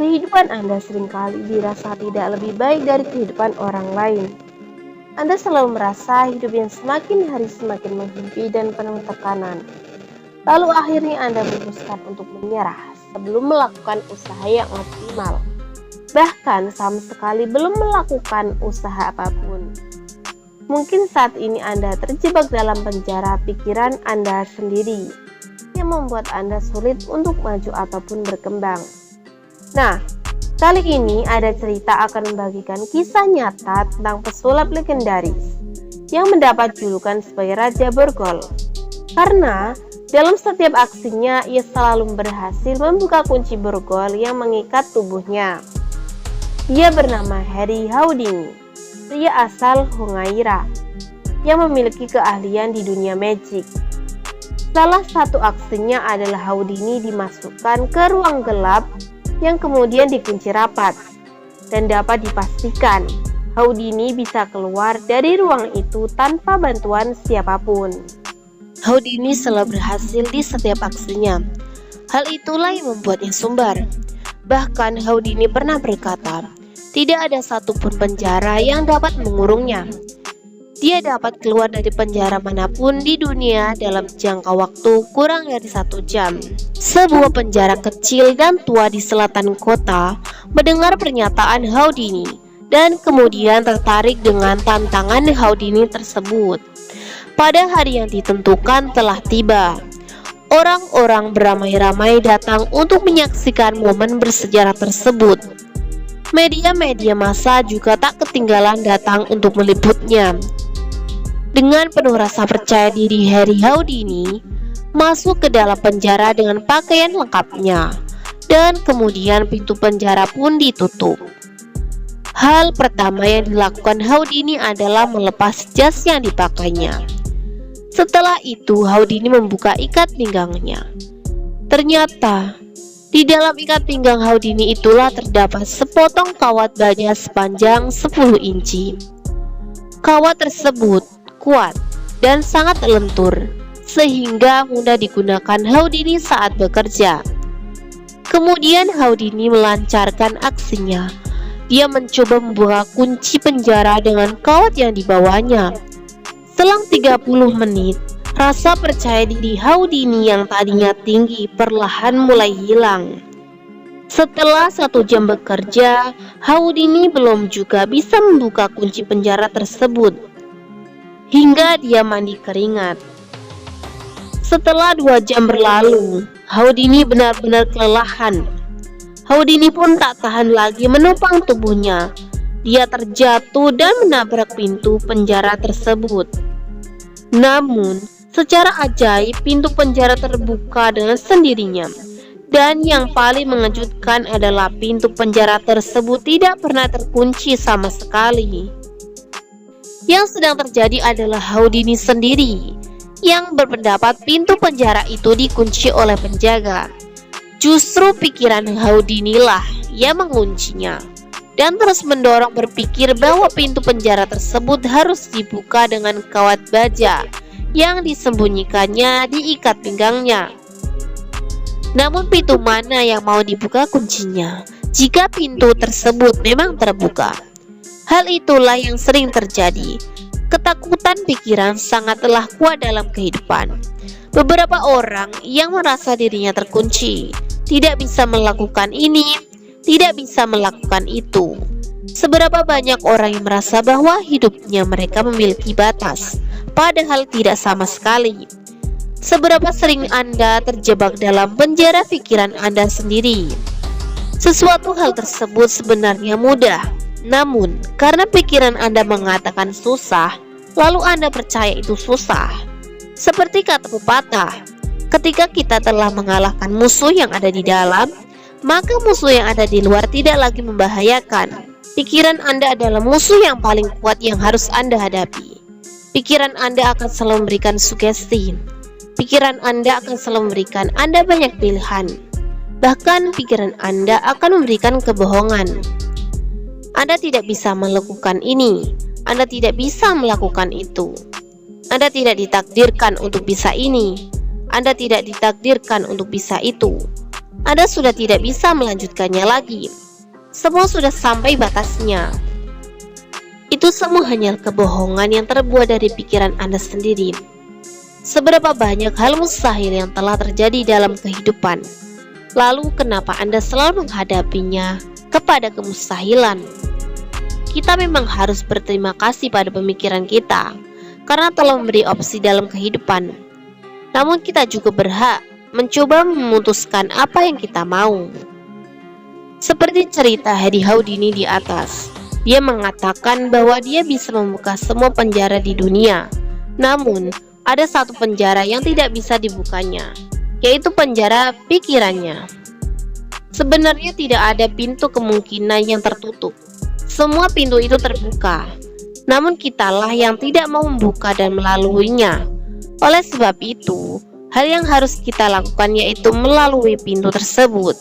Kehidupan Anda seringkali dirasa tidak lebih baik dari kehidupan orang lain. Anda selalu merasa hidup yang semakin hari semakin menghimpit dan penuh tekanan. Lalu akhirnya Anda memutuskan untuk menyerah sebelum melakukan usaha yang optimal. Bahkan sama sekali belum melakukan usaha apapun. Mungkin saat ini Anda terjebak dalam penjara pikiran Anda sendiri, yang membuat Anda sulit untuk maju ataupun berkembang. Nah, kali ini ada cerita akan membagikan kisah nyata tentang pesulap legendaris yang mendapat julukan sebagai Raja Borgol. Karena dalam setiap aksinya ia selalu berhasil membuka kunci Borgol yang mengikat tubuhnya. Dia bernama Harry Houdini, pria asal Hongaira yang memiliki keahlian di dunia magic. Salah satu aksinya adalah Houdini dimasukkan ke ruang gelap yang kemudian dikunci rapat, dan dapat dipastikan Houdini bisa keluar dari ruang itu tanpa bantuan siapapun. Houdini selalu berhasil di setiap aksinya. Hal itulah yang membuatnya sumbar. Bahkan Houdini pernah berkata, tidak ada satupun penjara yang dapat mengurungnya. Dia dapat keluar dari penjara manapun di dunia dalam jangka waktu kurang dari 1 jam. Sebuah penjara kecil dan tua di selatan kota mendengar pernyataan Houdini dan kemudian tertarik dengan tantangan Houdini tersebut. Pada hari yang ditentukan telah tiba. Orang-orang beramai-ramai datang untuk menyaksikan momen bersejarah tersebut. Media-media massa juga tak ketinggalan datang untuk meliputnya. Dengan penuh rasa percaya diri, Harry Houdini masuk ke dalam penjara dengan pakaian lengkapnya, dan kemudian pintu penjara pun ditutup. Hal pertama yang dilakukan Houdini adalah melepas jas yang dipakainya. Setelah itu Houdini membuka ikat pinggangnya. Ternyata di dalam ikat pinggang Houdini itulah terdapat sepotong kawat baja sepanjang 10 inci. Kawat tersebut kuat dan sangat lentur, sehingga mudah digunakan Houdini saat bekerja. Kemudian Houdini melancarkan aksinya. Dia mencoba membuka kunci penjara dengan kawat yang dibawanya. Selang 30 menit, rasa percaya diri Houdini yang tadinya tinggi perlahan mulai hilang. Setelah 1 jam bekerja, Houdini belum juga bisa membuka kunci penjara tersebut. Hingga dia mandi keringat. Setelah 2 jam berlalu, Houdini benar-benar kelelahan. Houdini pun tak tahan lagi menopang tubuhnya. Dia terjatuh dan menabrak pintu penjara tersebut. Namun, secara ajaib pintu penjara terbuka dengan sendirinya. Dan yang paling mengejutkan adalah pintu penjara tersebut tidak pernah terkunci sama sekali. Yang sedang terjadi adalah Houdini sendiri yang berpendapat pintu penjara itu dikunci oleh penjaga. Justru pikiran Houdini lah yang menguncinya dan terus mendorong berpikir bahwa pintu penjara tersebut harus dibuka dengan kawat baja yang disembunyikannya di ikat pinggangnya. Namun pintu mana yang mau dibuka kuncinya jika pintu tersebut memang terbuka? Hal itulah yang sering terjadi. Ketakutan pikiran sangatlah kuat dalam kehidupan. Beberapa orang yang merasa dirinya terkunci, tidak bisa melakukan ini, tidak bisa melakukan itu. Seberapa banyak orang yang merasa bahwa hidupnya mereka memiliki batas, padahal tidak sama sekali. Seberapa sering Anda terjebak dalam penjara pikiran Anda sendiri? Sesuatu hal tersebut sebenarnya mudah. Namun, karena pikiran Anda mengatakan susah, lalu Anda percaya itu susah. Seperti kata pepatah, ketika kita telah mengalahkan musuh yang ada di dalam, maka musuh yang ada di luar tidak lagi membahayakan. Pikiran Anda adalah musuh yang paling kuat yang harus Anda hadapi. Pikiran Anda akan selalu memberikan sugesti. Pikiran Anda akan selalu memberikan Anda banyak pilihan. Bahkan pikiran Anda akan memberikan kebohongan. Anda tidak bisa melakukan ini, Anda tidak bisa melakukan itu. Anda tidak ditakdirkan untuk bisa ini, Anda tidak ditakdirkan untuk bisa itu. Anda sudah tidak bisa melanjutkannya lagi. Semua sudah sampai batasnya. Itu semua hanya kebohongan yang terbuat dari pikiran Anda sendiri. Seberapa banyak hal mustahil yang telah terjadi dalam kehidupan. Lalu kenapa Anda selalu menghadapinya kepada kemustahilan? Kita memang harus berterima kasih pada pemikiran kita karena telah memberi opsi dalam kehidupan. Namun kita juga berhak mencoba memutuskan apa yang kita mau. Seperti cerita Hedi Houdini di atas, dia mengatakan bahwa dia bisa membuka semua penjara di dunia. Namun, ada satu penjara yang tidak bisa dibukanya, yaitu penjara pikirannya. Sebenarnya tidak ada pintu kemungkinan yang tertutup. Semua pintu itu terbuka. Namun kitalah yang tidak mau membuka dan melaluinya. Oleh sebab itu, hal yang harus kita lakukan yaitu melalui pintu tersebut.